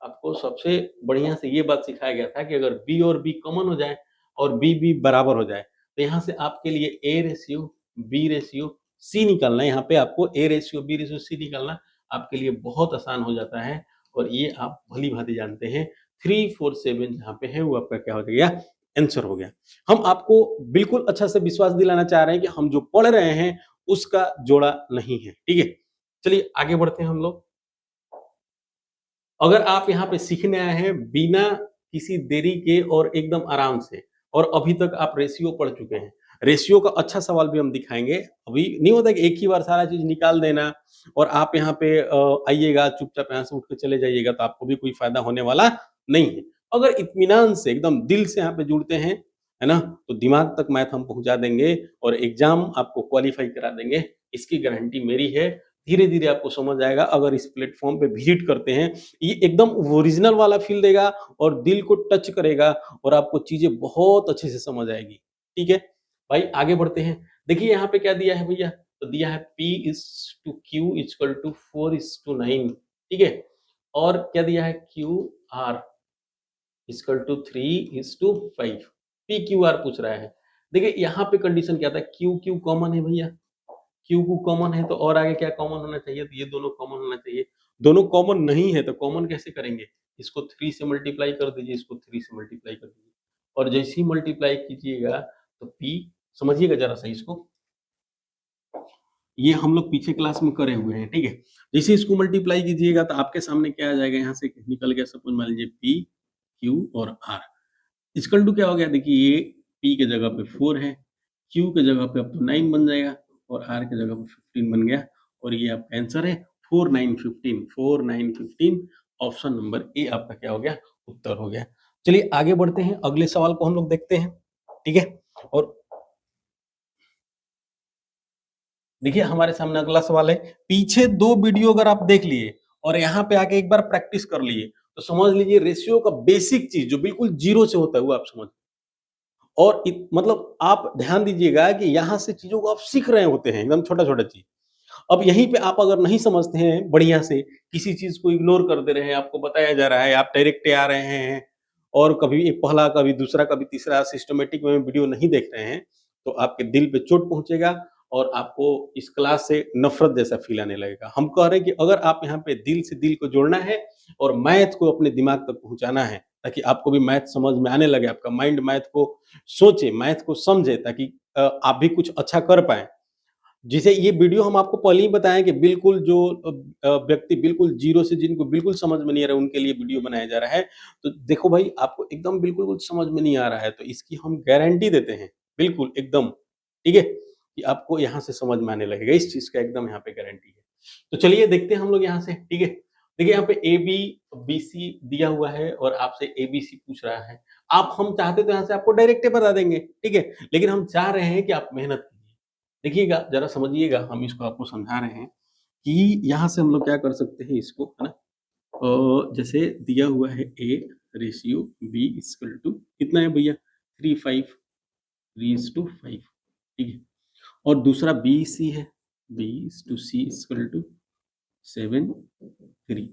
आपको सबसे बढ़िया से ये बात सिखाया गया था कि अगर बी और बी कॉमन हो जाए और बी बराबर हो जाए तो यहाँ से आपके लिए A ratio B ratio C निकालना है। यहाँ पे आपको A ratio B ratio C निकालना आपके लिए बहुत आसान हो जाता है और ये आप भली भांति जानते हैं। 347 जहाँ पे है वो आपका क्या हो गया? आंसर हो गया। हम आपको बिल्कुल अच्छा से विश्वास दिलाना चाह रहे हैं कि हम जो पढ़ रहे हैं उसका जोड़ा नहीं है, ठीक है? चलिए आगे बढ़ते हैं हम लोग। अगर आप यहाँ पे सीखने आए हैं बिना किसी देरी के और एकदम आराम से और अभी तक आप रेशियो पढ़ चुके हैं, रेशियो का अच्छा सवाल भी हम दिखाएंगे। अभी नहीं होता कि एक ही बार सारा चीज निकाल देना और आप यहाँ पे आइएगा चुपचाप यहाँ से उठ के चले जाइएगा तो आपको भी कोई फायदा होने वाला नहीं है। अगर इत्मीनान से एकदम दिल से यहाँ पे जुड़ते हैं, है ना, तो दिमाग तक मैथ हम पहुंचा देंगे और एग्जाम आपको क्वालिफाई करा देंगे, इसकी गारंटी मेरी है। धीरे-धीरे आपको समझ आएगा अगर इस प्लेटफ़ॉर्म पे विज़िट करते हैं, ये एकदम ओरिजिनल वाला फ़ील देगा और दिल को टच करेगा और आपको चीज़ें बहुत अच्छे से समझ आएगी। ठीक है? भाई आगे बढ़ते हैं। देखिए यहाँ पे क्या दिया है भैया? तो दिया है P/Q = 4:9, ठीक है? और क्या दिया है? QR = 3:5, PQR पूछ रहा है। देखिए यहाँ पे कंडीशन क्या था? Q कॉमन है भैया, क्यू कॉमन है तो और आगे क्या कॉमन होना चाहिए? तो ये दोनों कॉमन होना चाहिए। दोनों कॉमन नहीं है तो कॉमन कैसे करेंगे? इसको 3 से मल्टीप्लाई कर दीजिए, इसको 3 से मल्टीप्लाई कर दीजिए और जैसे ही मल्टीप्लाई कीजिएगा तो p, समझिएगा जरा सा इसको, ये हम लोग पीछे क्लास में करे हुए हैं, ठीक है? जैसे इसको मल्टीप्लाई कीजिएगा तो आपके सामने क्या आ जाएगा? यहाँ से निकल गया, सपोज मान लीजिए p, q और r इक्वल टू क्या हो गया? देखिए ये p के जगह पे 4 है, q के जगह पे अब तो 9 बन जाएगा और r के जगह पे 15 बन गया और ये आपका आंसर है 4 9 15, 4 9 15 ऑप्शन नंबर ए आपका क्या हो गया? उत्तर हो गया। चलिए आगे बढ़ते हैं, अगले सवाल को हम लोग देखते हैं, ठीक है? और देखिए हमारे सामने अगला सवाल है, पीछे 2 वीडियो अगर आप देख लिए और यहाँ पे आके एक बार प्रैक्टिस कर लिए तो समझ लीजिए रेशियो का बेसिक चीज़ जो बिल्कुल ज़ीरो से होता है वो आप समझ, और मतलब आप ध्यान दीजिएगा कि यहाँ से चीज़ों को आप सीख रहे होते हैं, एकदम छोटा-छोटा चीज़। अब यहीं पे आप अगर नहीं समझते हैं बढ़िया से, किसी चीज़ को इग्नोर कर दे रहे हैं, आपको बताया जा रहा है, आप डायरेक्ट आ रहे हैं और कभी एक पहला, कभी दूसरा, कभी तीसरा सिस्टमैटिक वे में वीडियो नहीं देख रहे हैं, तो आपके दिल पे चोट पहुँचेगा और आपको इस क्लास से नफ़रत जैसा फ़ील आने लगेगा। हम कह रहे हैं कि अगर आप यहाँ पे दिल से दिल को जोड़ना है और मैथ को अपने दिमाग तक पहुँचाना है, ताकि आपको भी मैथ समझ में आने लगे, आपका माइंड मैथ को सोचे, मैथ को समझे, ताकि आप भी कुछ अच्छा कर पाएँ। जिसे ये वीडियो हम आपको पहले ही बताएँ कि बिल्कुल जो व्यक्ति बिल्कुल ज़ीरो से, जिनको बिल्कुल समझ में नहीं आ रहा है, उनके लिए वीडियो बनाया जा रहा है। तो देखो भाई, आपको एकदम बिल्कुल कुछ समझ में नहीं आ रहा है, तो इसकी हम गारंटी देते हैं, बिल्कुल एकदम, ठीक है? कि आपको यहाँ से समझ में आने लगेगा, इस चीज़ का एकदम यहाँ पे गारंटी है। तो चलिए देखते हैं हम लोग यहाँ से, ठीक है? देखिए यहाँ पे ए-बी, बी-सी दिया हुआ है और आपसे ए-बी-सी पूछ रहा है। हम चाहते तो यहाँ से आपको डायरेक्ट ही बता देंगे, ठीक है? लेकिन हम चाह रहे हैं कि आप मेहनत कीजिए। देखिएगा, ज़रा समझिएगा, हम इसको आपको समझा रहे हैं कि यहाँ से हम लोग क्या कर सकते हैं इसको, है ना? जैसे दिया हुआ है A ratio B equal to कितना है भैया? 3, 5, 3:5, ठीक है? और दूसरा BC है, B:C इक्वल टू 7, 3।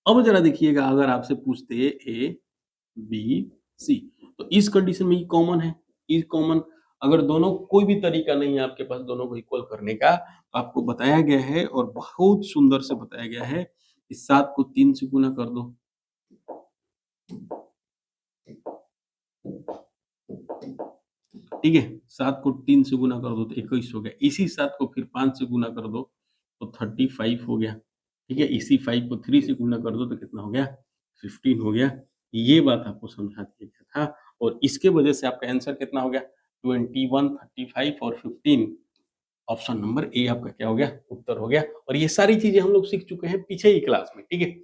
अब ज़रा देखिएगा, अगर आपसे पूछते A, B, C, तो इस कंडीशन में ये कॉमन है, ये कॉमन, अगर दोनों कोई भी तरीका नहीं है आपके पास दोनों को इक्वल करने का, तो आपको बताया गया है और बहुत सुंदर से बताया गया है कि 7 को 3 से गुना कर दो। ठीक है? 7 को 3 से गुना कर दो तो 21 हो गया। इसी 7 को फिर 5 से गुना कर दो तो 35 हो गया। ठीक है? इसी 5 को 3 से गुना कर दो तो कितना हो गया? 15 हो गया। ये बात आपको समझा दिया गया था और इसके वजह से आपका आंसर कितना हो गया? 21, 35 और 15। ऑप्शन नंबर ए आपका क्या हो गया? उत्तर हो गया। और ये सारी चीज़ें हम लोग सीख चुके हैं पीछे ही क्लास में। ठीक है?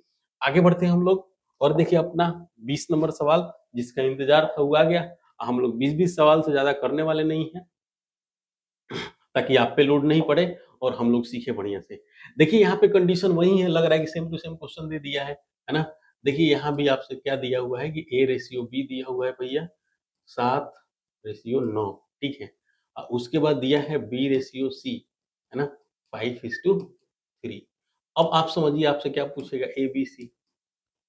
आगे बढ़ते हैं हम लोग और देखिए अपना 20 नंबर सवाल, जिसका इंतज़ार था वो आ गया। हम लोग 20-20 सवाल से ज़्यादा करने वाले नहीं हैं, ताकि आप पे लोड नहीं पड़े और हम लोग सीखें बढ़िया से। देखिए यहाँ पे कंडीशन वही है, लग रहा है कि सेम टू सेम क्वेश्चन दे दिया है ना? देखिए यहाँ भी आपसे क्या दिया हुआ है कि A रेशियो B दिया हुआ है भैया 7:9, ठीक है? उसके बाद दिया है B रेशियो C, है ना? 5:3। अब आप समझिए आपसे क्या पूछेगा A, B, C।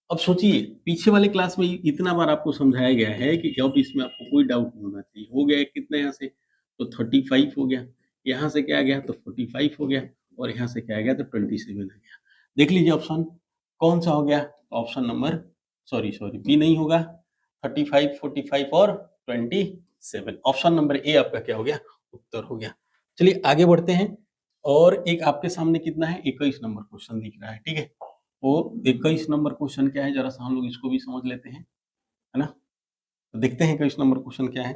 अब सोचिए, पीछे वाले क्लास में इतना बार आपको समझाया गया है कि अब इसमें आपको कोई डाउट नहीं होना चाहिए। हो गया कितना यहाँ से? तो 35 हो गया। यहाँ से क्या आ गया? तो 45 हो गया और यहाँ से क्या आ गया? तो 27 आ गया। देख लीजिए ऑप्शन कौन-सा हो गया? ऑप्शन नंबर सॉरी बी नहीं होगा। 35, 45 और 27। ऑप्शन नंबर ए आपका क्या हो गया? उत्तर हो गया। चलिए आगे बढ़ते हैं और एक आपके सामने कितना है? 21 नंबर क्वेश्चन दिख रहा है, ठीक है? तो 21 नंबर क्वेश्चन क्या है, जरा सा हम लोग इसको भी समझ लेते हैं, है ना? तो देखते हैं 21 नंबर क्वेश्चन क्या है।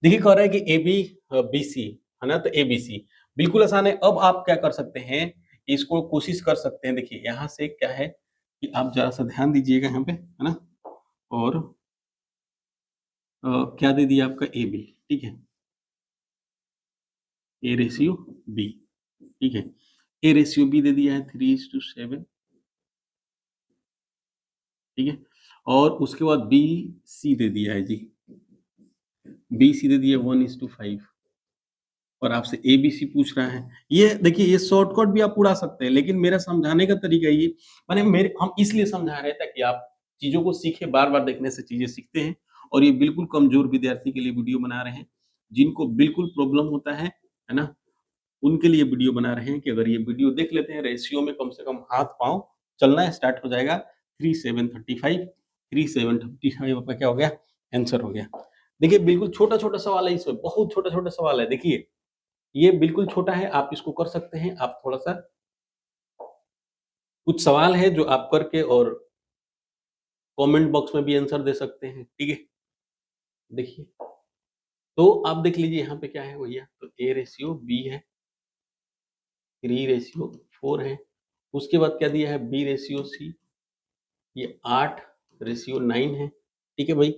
देखिए कह रहा है कि ए बी बी सी, है ना? तो ए बी सी बिल्कुल आसान है। अब आप क्या कर सकते हैं, इसको कोशिश कर सकते हैं। देखिए यहाँ से क्या है कि आप जरा सा ध्यान दीजिएगा यहाँ पे, है ना? और क्या दे दिया आपका ए बी, ठीक है? ए रेशियो बी, ठीक है? ए रेशियो बी दे दिया है 3:7, ठीक है? और उसके बाद बी सी दे दिया है जी, बी सी दे दिया 1:5 और आपसे ए बी सी पूछ रहा है। ये देखिए ये शॉर्टकट भी आप उड़ा सकते हैं, लेकिन मेरा समझाने का तरीका ये माने मेरे हम इसलिए समझा रहे हैं ताकि आप चीज़ों को सीखें, बार-बार देखने से चीज़ें सीखते हैं और ये बिल्कुल कमज़ोर विद्यार्थी के लिए वीडियो बना रहे हैं, जिनको बिल्कुल प्रॉब्लम होता है ना? उनके लिए वीडियो बना रहे हैं कि अगर ये वीडियो देख लेते हैं, रेशियो में कम से कम हाथ-पाँव चलना स्टार्ट हो जाएगा। 3735, 3735 आपका क्या हो गया? आंसर हो गया। देखिए बिल्कुल छोटा-छोटा सवाल है इसमें, बहुत छोटा-छोटा सवाल है। देखिए, ये बिल्कुल छोटा है, आप इसको कर सकते हैं। आप थोड़ा-सा कुछ सवाल है जो आप करके और कमेंट बॉक्स में भी आंसर दे सकते हैं, ठीक है? देखिए, तो आप देख लीजिए यहाँ पे क्या है भैया, तो ए रेशियो बी है, 3 रेशियो 4 है। उसके बाद क्या दिया है? बी रेशियो सी, ये 8 रेशियो 9 है, ठीक है भाई?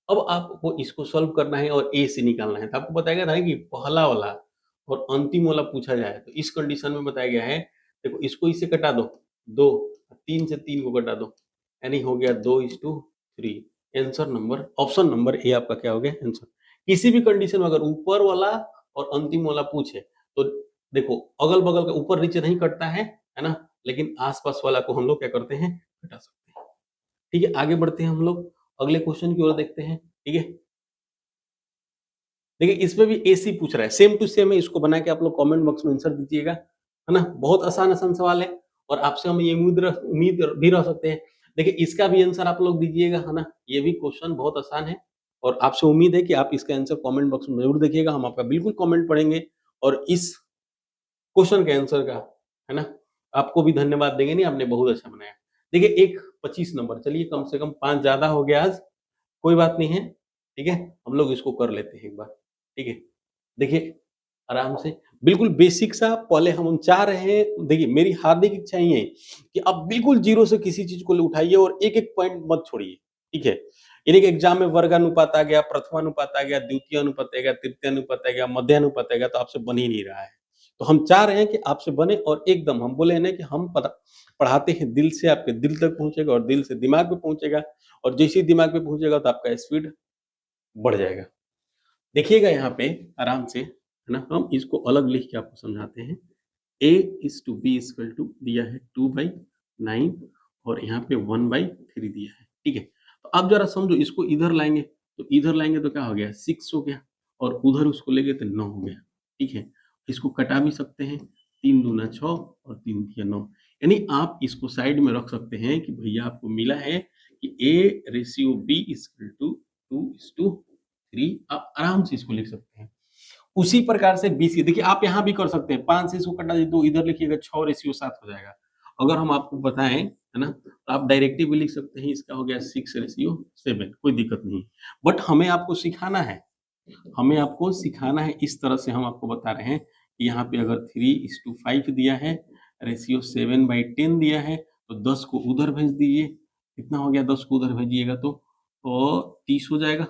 अब आपको इसको सॉल्व करना है और ए से निकालना है। तो आपको बताया गया था कि पहला वाला और अंतिम वाला पूछा जाए, तो इस कंडीशन में बताया गया है, देखो इसको इससे कटा दो, 2, 3 से 3 को कटा दो, यानी हो गया 2:3। Answer number option number A आपका क्या हो गया आंसर। किसी भी कंडीशन में अगर ऊपर वाला और अंतिम वाला पूछे तो देखो अगल-बगल का ऊपर नीचे नहीं कटता है ना? लेकिन आस-पास वाला को हम लोग क्या करते हैं घटा सकते हैं। ठीक है, आगे बढ़ते हैं हम लोग अगले क्वेश्चन की ओर देखते हैं। ठीक है? देखिए इसमें भी एसी पूछ रहा है, सेम टू सेम है, इसको बना के आप लोग कमेंट बॉक्स में आंसर दीजिएगा, है ना? बहुत आसान-आसान सवाल है और आपसे हम ये उम्मीद भी रह सकते हैं। देखिए इसका भी आंसर आप लोग दीजिएगा, है ना? ये भी क्वेश्चन बहुत आसान है और आपसे उम्मीद है कि आप इसका आंसर कमेंट बॉक्स में ज़रूर देखिएगा, हम आपका बिल्कुल कमेंट पढ़ेंगे और इस क्वेश्चन के आंसर का, है ना? आपको भी धन्यवाद देंगे, नहीं आपने बहुत अच्छा बनाया। देखिए एक 25 नंबर, चलिए कम से कम 5 ज़्यादा हो गया आज, कोई बात नहीं है, ठीक है? हम लोग इसको कर लेते हैं एक बार, ठीक है? देखिए, आराम से बिल्कुल बेसिक सा पहले हम चाह रहे हैं देखिए मेरी हार्दिक इच्छा ये है कि आप बिल्कुल ज़ीरो से किसी चीज़ को उठाइए और एक-एक पॉइंट मत छोड़िए, ठीक है? यानी कि एग्ज़ाम में वर्गानुपात आ गया, प्रथमानुपात आ गया, द्वितीयानुपात आ गया, तृतीयानुपात आ गया, मध्यानुपात आ गया, तो आपसे बन ही नहीं रहा है। तो हम चाह रहे हैं कि आपसे बने और एकदम हम बोले हैं ना कि हम पढ़ाते हैं दिल से, आपके दिल तक पहुँचेगा और दिल से दिमाग में पहुँचेगा और जैसे ही दिमाग में पहुँचेगा तो आपका स्पीड बढ़ जाएगा। देखिएगा यहाँ पे आराम से, है ना? हम इसको अलग लिख के आपको समझाते हैं। A/B दिया है 2/9 और यहाँ पे 1/3 दिया है, ठीक है? तो आप ज़रा समझो इसको इधर लाएँगे तो क्या हो गया 6 हो गया और उधर उसको ले गए तो 9 हो गया, ठीक है? इसको कटा भी सकते हैं, 3 दूना 6 और 3 तिया 9 यानी आप इसको साइड में रख सकते हैं कि भैया आपको मिला है कि A/B 2:3 आप आराम से इसको लिख सकते हैं। उसी प्रकार से BC देखिए आप यहाँ भी कर सकते हैं, 5 से इसको कटा दीजिए तो इधर लिखिएगा 6:7 हो जाएगा। अगर हम आपको बताएँ, है ना? तो आप डायरेक्टली भी लिख सकते हैं, इसका हो गया 6:7 कोई दिक्कत नहीं। बट हमें आपको सिखाना है, इस तरह से हम आपको बता रहे हैं कि यहाँ पे अगर 3:5 दिया है, रेशियो 7/10 दिया है, तो 10 को उधर भेज दीजिए। कितना हो गया 10 को उधर भेजिएगा तो 30 हो जाएगा,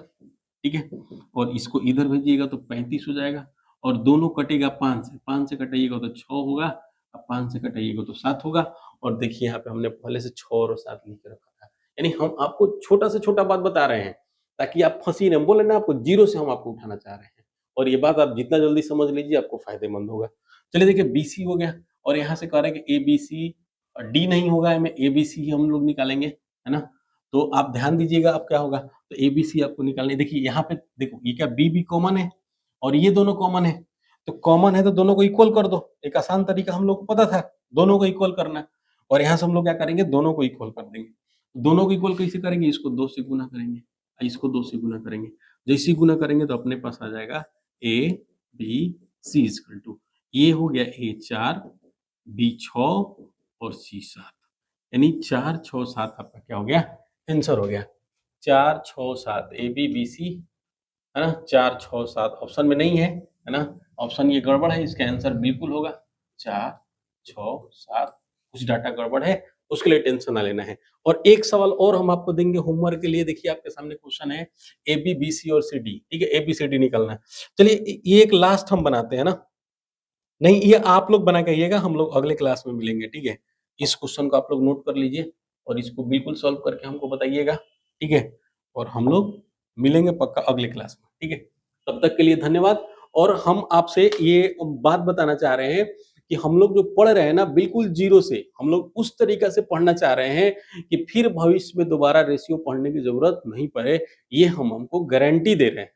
ठीक है? और इसको इधर भेजिएगा तो 35 हो जाएगा और दोनों कटेगा 5 से कटाइएगा तो 6 होगा और 5 से कटाइएगा तो 7 होगा और देखिए यहाँ पे हमने पहले से 6 और 7 लिख के रखा था। यानी हम आपको छोटा से छोटा बात बता रहे हैं, ताकि आप फँसी ना, हम बोले ना आपको ज़ीरो से हम आपको उठाना चाह रहे हैं और ये बात आप जितना जल्दी समझ लीजिए आपको फ़ायदेमंद होगा। चलिए देखिए BC हो गया और यहाँ से कह रहे हैं कि ABC D नहीं होगा, हमें ABC ही हम लोग निकालेंगे, है ना? तो आप ध्यान दीजिएगा अब क्या होगा, तो ABC आपको निकालनी है। देखिए यहाँ पे देखो ये क्या B भी कॉमन है और ये दोनों कॉमन है, तो कॉमन है तो दोनों को इक्वल कर दो। एक आसान तरीका हम लोग को पता था, दोनों को इक्वल करना है और यहाँ से हम लोग क्या करेंगे, दोनों को इक्वल कर देंगे। दोनों को इक्वल कैसे करेंगे, इसको 2 से गुना करेंगे, इसको 2 से गुना करेंगे। जैसे ही गुना करेंगे तो अपने पास आ जाएगा A, B, C ये हो गया A 4, B 6 और C 7 यानी 4, 6, 7 आपका क्या हो गया, आंसर हो गया। 4, 6, 7 A, B, B, C है ना? 4, 6, 7 ऑप्शन में नहीं है ना? ऑप्शन ये गड़बड़ है, इसका आंसर बिल्कुल होगा 4, 6, 7 कुछ डाटा गड़बड़ है, उसके लिए टेंशन ना लेना है। और एक सवाल और हम आपको देंगे होमवर्क के लिए, देखिए आपके सामने क्वेश्चन है A, B, B, C और C, D, ठीक है? A, B, C, D निकालना है। चलिए ये एक लास्ट हम बनाते हैं ना? नहीं, ये आप लोग बना के आइएगा, हम लोग अगले क्लास में मिलेंगे, ठीक है? इस क्वेश्चन को आप लोग नोट कर लीजिए और इसको बिल्कुल सॉल्व करके हमको बताइएगा, ठीक है? और हम लोग मिलेंगे पक्का अगले क्लास में, ठीक है? तब तक के लिए धन्यवाद और हम आपसे ये बात बताना चाह रहे हैं कि हम लोग जो पढ़ रहे हैं ना बिल्कुल ज़ीरो से, हम लोग उस तरीक़ा से पढ़ना चाह रहे हैं कि फिर भविष्य में दोबारा रेशियो पढ़ने की ज़रूरत नहीं पड़े, ये हम हमको गारंटी दे रहे हैं।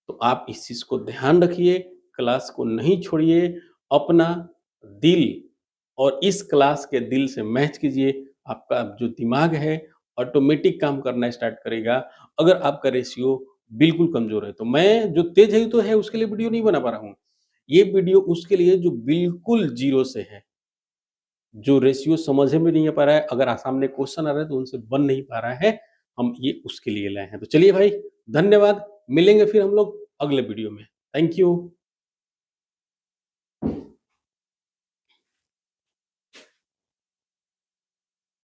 तो आप इस चीज़ को ध्यान रखिए, क्लास को नहीं छोड़िए, अपना दिल और इस क्लास के दिल से मैच कीजिए, आपका जो दिमाग है ऑटोमेटिक काम करना स्टार्ट करेगा। अगर आपका रेशियो बिल्कुल कमज़ोर है, तो मैं जो तेज़ है तो है उसके लिए वीडियो नहीं बना पा रहा हूँ। ये वीडियो उसके लिए जो बिल्कुल ज़ीरो से है, जो रेशियो समझ में नहीं आ पा रहा है, अगर सामने क्वेश्चन आ रहा है तो उनसे बन नहीं पा रहा है, हम ये उसके लिए लाए हैं। तो चलिए भाई, धन्यवाद, मिलेंगे फिर हम लोग अगले वीडियो में। Thank you.